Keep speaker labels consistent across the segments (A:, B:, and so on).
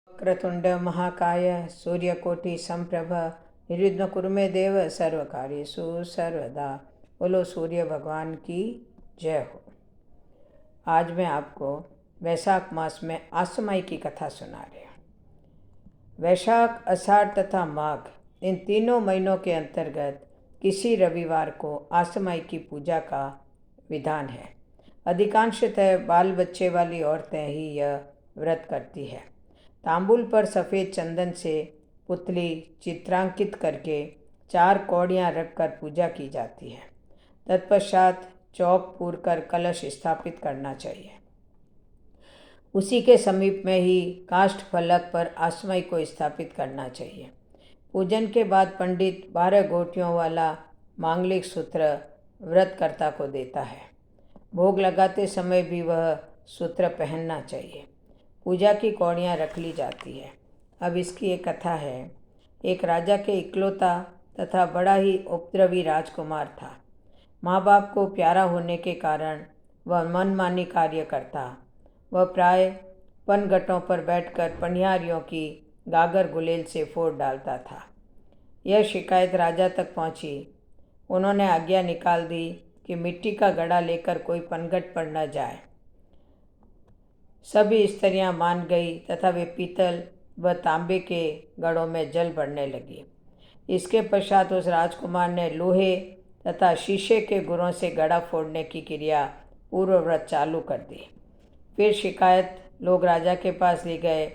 A: क्रतुंड महाकाय सूर्यकोटि संप्रभ निर्विघ्न कुरु मे देव सर्वकार्येषु सर्वदा। बोलो सूर्य भगवान की जय हो। आज मैं आपको वैशाख मास में आसमाई की कथा सुना रही हूँ। वैशाख, आषाढ़ तथा माघ इन तीनों महीनों के अंतर्गत किसी रविवार को आसमाई की पूजा का विधान है। अधिकांशतः बाल बच्चे वाली औरतें ही यह व्रत करती है। तांबूल पर सफ़ेद चंदन से पुतली चित्रांकित करके 4 कौड़ियाँ रखकर पूजा की जाती है। तत्पश्चात चौक पूरकर कलश स्थापित करना चाहिए। उसी के समीप में ही काष्ठ फलक पर आसमाई को स्थापित करना चाहिए। पूजन के बाद पंडित 12 गोटियों वाला मांगलिक सूत्र व्रतकर्ता को देता है। भोग लगाते समय भी वह सूत्र पहनना चाहिए। पूजा की कौड़ियाँ रख ली जाती है। अब इसकी एक कथा है। एक राजा के इकलौता तथा बड़ा ही उपद्रवी राजकुमार था। माँ बाप को प्यारा होने के कारण वह मनमानी कार्य करता। वह प्राय पनघटों पर बैठकर पनिहारियों की गागर गुलेल से फोड़ डालता था। यह शिकायत राजा तक पहुँची। उन्होंने आज्ञा निकाल दी कि मिट्टी का घड़ा लेकर कोई पनघट पर न जाए। सभी स्त्रियां मान गई तथा वे पीतल व तांबे के घड़ों में जल भरने लगी। इसके पश्चात उस राजकुमार ने लोहे तथा शीशे के गुरों से घड़ा फोड़ने की क्रिया पूर्ववत चालू कर दी। फिर शिकायत लोग राजा के पास ले गए।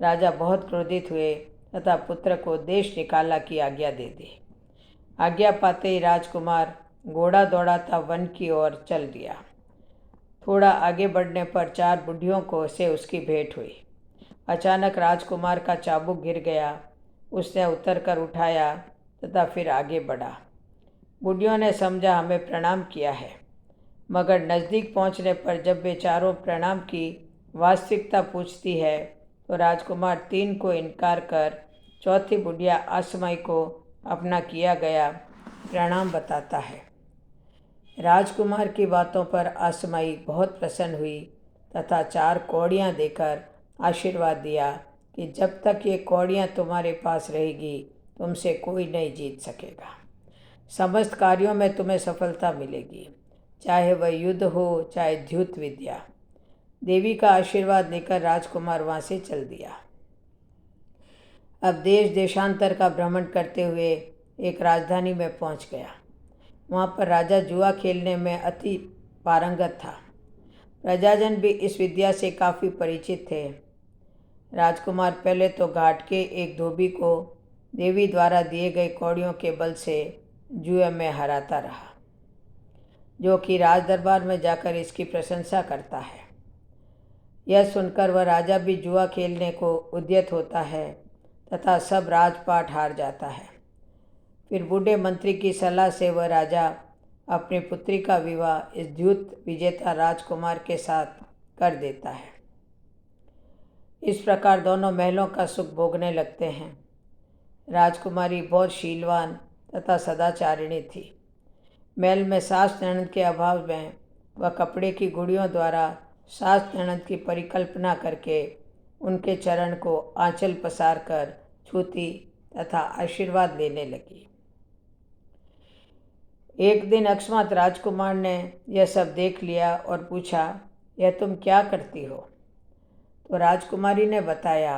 A: राजा बहुत क्रोधित हुए तथा पुत्र को देश निकाला की आज्ञा दे दी। आज्ञा पाते ही राजकुमार घोड़ा दौड़ाता वन की ओर चल दिया। थोड़ा आगे बढ़ने पर 4 बुढ़ियों को से उसकी भेंट हुई। अचानक राजकुमार का चाबुक गिर गया। उसने उतरकर उठाया तथा फिर आगे बढ़ा। बुढ़ियों ने समझा हमें प्रणाम किया है, मगर नज़दीक पहुंचने पर जब वे चारों प्रणाम की वास्तविकता पूछती है तो राजकुमार 3 को इनकार कर चौथी बुढ़िया आसमाई को अपना किया गया प्रणाम बताता है। राजकुमार की बातों पर आसमाई बहुत प्रसन्न हुई तथा 4 कौड़ियाँ देकर आशीर्वाद दिया कि जब तक ये कौड़ियाँ तुम्हारे पास रहेगी तुमसे कोई नहीं जीत सकेगा। समस्त कार्यों में तुम्हें सफलता मिलेगी, चाहे वह युद्ध हो चाहे द्युत विद्या। देवी का आशीर्वाद लेकर राजकुमार वहाँ से चल दिया। अब देश देशांतर का भ्रमण करते हुए एक राजधानी में पहुँच गया। वहाँ पर राजा जुआ खेलने में अति पारंगत था। प्रजाजन भी इस विद्या से काफ़ी परिचित थे। राजकुमार पहले तो घाट के एक धोबी को देवी द्वारा दिए गए कौड़ियों के बल से जुए में हराता रहा, जो कि राज दरबार में जाकर इसकी प्रशंसा करता है। यह सुनकर वह राजा भी जुआ खेलने को उद्यत होता है तथा सब राजपाट हार जाता है। फिर बूढ़े मंत्री की सलाह से वह राजा अपनी पुत्री का विवाह इस द्यूत विजेता राजकुमार के साथ कर देता है। इस प्रकार दोनों महलों का सुख भोगने लगते हैं। राजकुमारी बहुत शीलवान तथा सदाचारिणी थी। महल में सास ननद के अभाव में वह कपड़े की गुड़ियों द्वारा सास ननद की परिकल्पना करके उनके चरण को आंचल पसार कर छूती तथा आशीर्वाद लेने लगी। एक दिन अकस्मात राजकुमार ने यह सब देख लिया और पूछा, यह तुम क्या करती हो? तो राजकुमारी ने बताया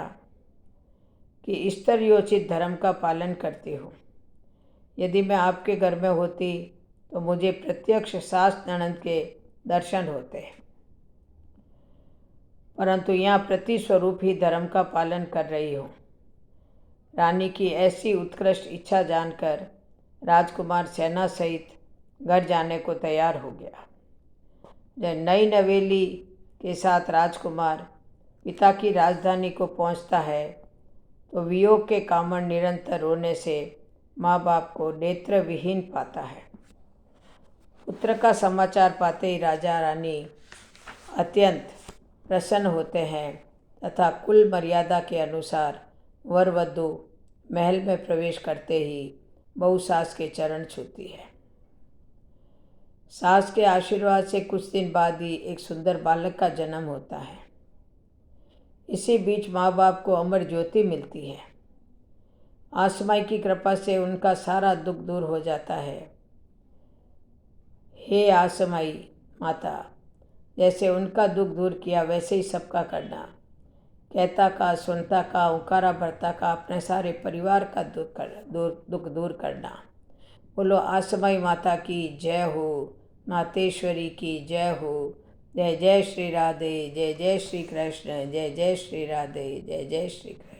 A: कि स्तरयोचित धर्म का पालन करती हूँ। यदि मैं आपके घर में होती तो मुझे प्रत्यक्ष सास ननद के दर्शन होते, परंतु यहाँ प्रति स्वरूप ही धर्म का पालन कर रही हूँ। रानी की ऐसी उत्कृष्ट इच्छा जानकर राजकुमार सेना सहित घर जाने को तैयार हो गया। जब नई नवेली के साथ राजकुमार पिता की राजधानी को पहुंचता है तो वियोग के कारण निरंतर रोने से माँ बाप को नेत्र विहीन पाता है। पुत्र का समाचार पाते ही राजा रानी अत्यंत प्रसन्न होते हैं तथा कुल मर्यादा के अनुसार वर वधू महल में प्रवेश करते ही बहू सास के चरण छूती है। सास के आशीर्वाद से कुछ दिन बाद ही एक सुंदर बालक का जन्म होता है। इसी बीच माँ बाप को अमर ज्योति मिलती है। आसमाई की कृपा से उनका सारा दुख दूर हो जाता है। हे आसमाई माता, जैसे उनका दुख दूर किया वैसे ही सबका करना। कहता का, सुनता का, उकारा भरता का, अपने सारे परिवार का दुख दूर करना। बोलो आसमाई माता की जय हो, मातेश्वरी की जय हो। जय जय श्री राधे, जय जय श्री कृष्ण, जय जय श्री राधे, जय जय श्री कृष्ण।